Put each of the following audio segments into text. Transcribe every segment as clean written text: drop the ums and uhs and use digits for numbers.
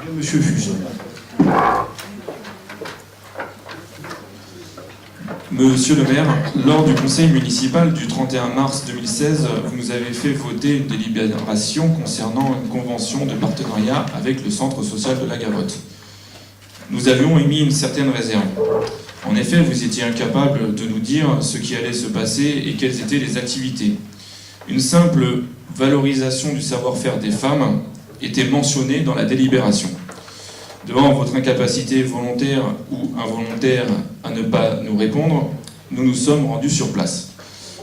Monsieur Fuson. Monsieur le maire, lors du conseil municipal du 31 mars 2016, vous nous avez fait voter une délibération concernant une convention de partenariat avec le centre social de la Gavotte. Nous avions émis une certaine réserve. En effet, vous étiez incapable de nous dire ce qui allait se passer et quelles étaient les activités. Une simple valorisation du savoir-faire des femmes était mentionnée dans la délibération. Devant votre incapacité volontaire ou involontaire à ne pas nous répondre, nous nous sommes rendus sur place.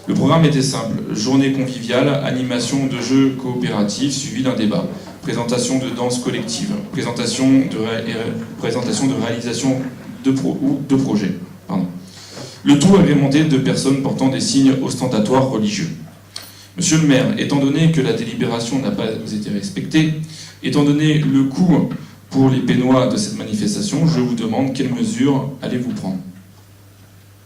Le programme était simple, journée conviviale, animation de jeux coopératifs suivi d'un débat, présentation de danse collective, présentation de réalisation de projets. Le tout agrémenté de personnes portant des signes ostentatoires religieux. Monsieur le maire, étant donné que la délibération n'a pas été respectée, étant donné le coût pour les pénois de cette manifestation, je vous demande quelles mesures allez-vous prendre?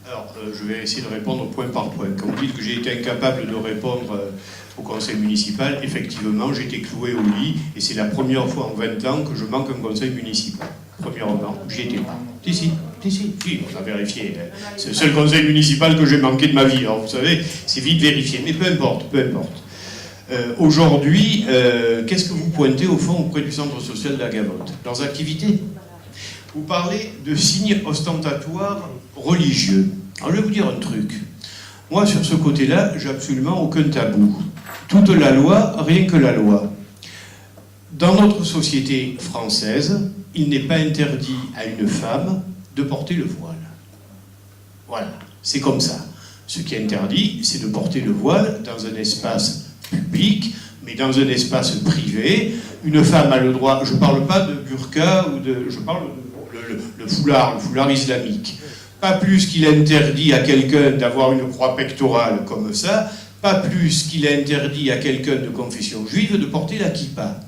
Alors, je vais essayer de répondre point par point. Quand vous dites que j'ai été incapable de répondre au conseil municipal, effectivement, j'ai été cloué au lit, et c'est la première fois en 20 ans que je manque un conseil municipal. Premièrement, j'y étais pas. Si, on a vérifié. C'est le seul conseil municipal que j'ai manqué de ma vie. Alors, vous savez, c'est vite vérifié, mais peu importe. Aujourd'hui, qu'est-ce que vous pointez au fond auprès du centre social de la Gavotte? Leurs activités? Vous parlez de signes ostentatoires religieux. Alors je vais vous dire un truc. Moi, sur ce côté-là, j'ai absolument aucun tabou. Toute la loi, rien que la loi. Dans notre société française, il n'est pas interdit à une femme de porter le voile. Voilà, c'est comme ça. Ce qui est interdit, c'est de porter le voile dans un espace public, mais dans un espace privé. Une femme a le droit, je ne parle pas de burqa, je parle le foulard islamique. Pas plus qu'il est interdit à quelqu'un d'avoir une croix pectorale comme ça, pas plus qu'il est interdit à quelqu'un de confession juive de porter la kippa.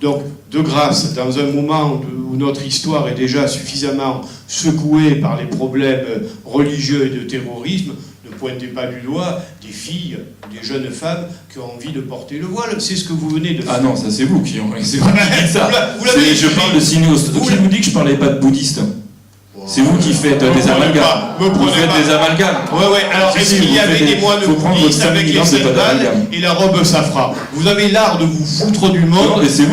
Donc, de grâce, dans un moment où notre histoire est déjà suffisamment secouée par les problèmes religieux et de terrorisme, ne pointez pas du doigt des filles, des jeunes femmes qui ont envie de porter le voile. C'est ce que vous venez de faire. Ah non, ça c'est vous qui ont... C'est vous qui dites ça. Je parle de signos. Qui vous dit que je parlais pas de bouddhiste? C'est vous qui faites des amalgames. Vous faites des amalgames. Ouais. Alors, est-ce qu'il y avait des moines bouddhistes avec les sandales et la robe safran? Vous avez l'art de vous foutre du monde, mais c'est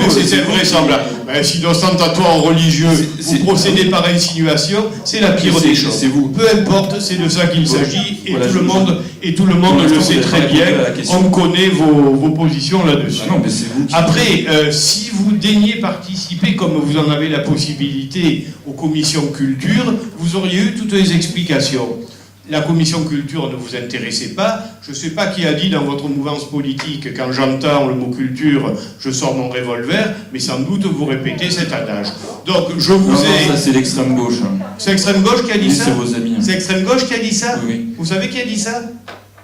vraisemblable. Si d'ostentatoire religieux, vous procédez par insinuation, c'est la pire des choses. C'est vous. Peu importe, c'est de ça qu'il s'agit, et tout le monde le sait très bien. On connaît vos positions là-dessus. Non, mais c'est vous. Après, si vous daignez participer, comme vous en avez la possibilité, aux commissions culture, vous auriez eu toutes les explications. La commission culture ne vous intéressait pas. Je ne sais pas qui a dit dans votre mouvance politique, quand j'entends le mot culture, je sors mon revolver, mais sans doute vous répétez cet adage. Donc je vous ai... Non, ça c'est l'extrême gauche. C'est l'extrême gauche qui a dit ça? C'est vos amis. C'est l'extrême gauche qui a dit ça? Oui. Vous savez qui a dit ça?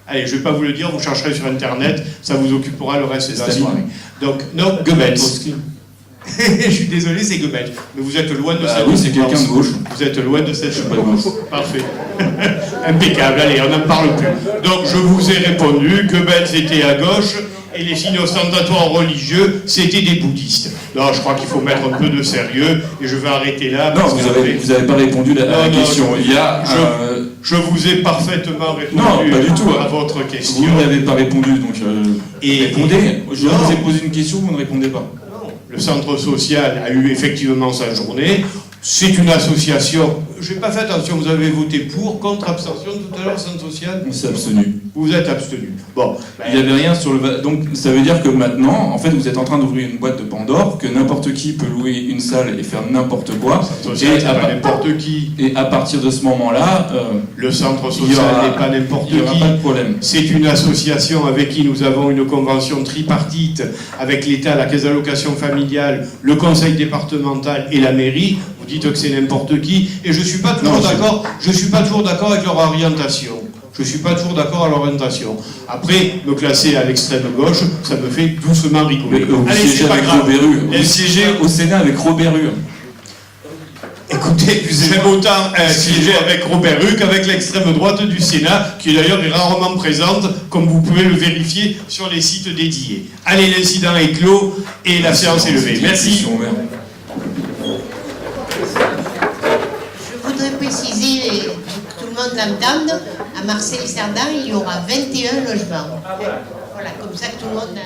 Allez, je ne vais pas vous le dire, vous chercherez sur Internet, ça vous occupera le reste de la soirée. Donc, non, Goebbels. Je suis désolé, c'est Goebbels. Mais vous êtes loin de cette... Oui, c'est quelqu'un de gauche. Vous êtes loin de cette... Je suis pas de gauche. Parfait. Impeccable, allez, on n'en parle plus. Donc, je vous ai répondu, Goebbels était à gauche, et les signes ostentatoires religieux, c'était des bouddhistes. Non, je crois qu'il faut mettre un peu de sérieux, et je vais arrêter là. Non, vous avez pas répondu à la question. Je vous ai parfaitement répondu non, pas du tout. À votre question. Vous n'avez pas répondu, donc répondez. Je vous ai posé une question, vous ne répondez pas. Le centre social a eu effectivement sa journée. C'est une association. Je n'ai pas fait attention, vous avez voté pour, contre, abstention tout à l'heure, centre social? On s'est abstenu. Vous êtes abstenu. Bon. Il n'y avait rien sur le... Donc ça veut dire que maintenant, en fait, vous êtes en train d'ouvrir une boîte de Pandore, que n'importe qui peut louer une salle et faire n'importe quoi. Le centre social, c'est pas n'importe qui. Et à partir de ce moment-là... le centre social n'est pas n'importe qui. Il n'y aura pas de problème. C'est une association avec qui nous avons une convention tripartite, avec l'État, la Caisse d'allocation familiale, le conseil départemental et la mairie. Vous dites que c'est n'importe qui, et je ne suis pas toujours d'accord. Je suis pas toujours d'accord avec leur orientation. Je ne suis pas toujours d'accord à l'orientation. Après, me classer à l'extrême gauche, ça me fait doucement rigoler. Allez, c'est pas grave. Vous siégez au Sénat avec Robert Hue. Écoutez, j'aime autant siéger avec Robert Hue qu'avec l'extrême droite du Sénat, qui d'ailleurs est rarement présente, comme vous pouvez le vérifier sur les sites dédiés. Allez, l'incident est clos et la séance est levée. Merci. monde l'entende, à Marseille-Cerdan, il y aura 21 logements. Voilà, comme ça que tout le monde...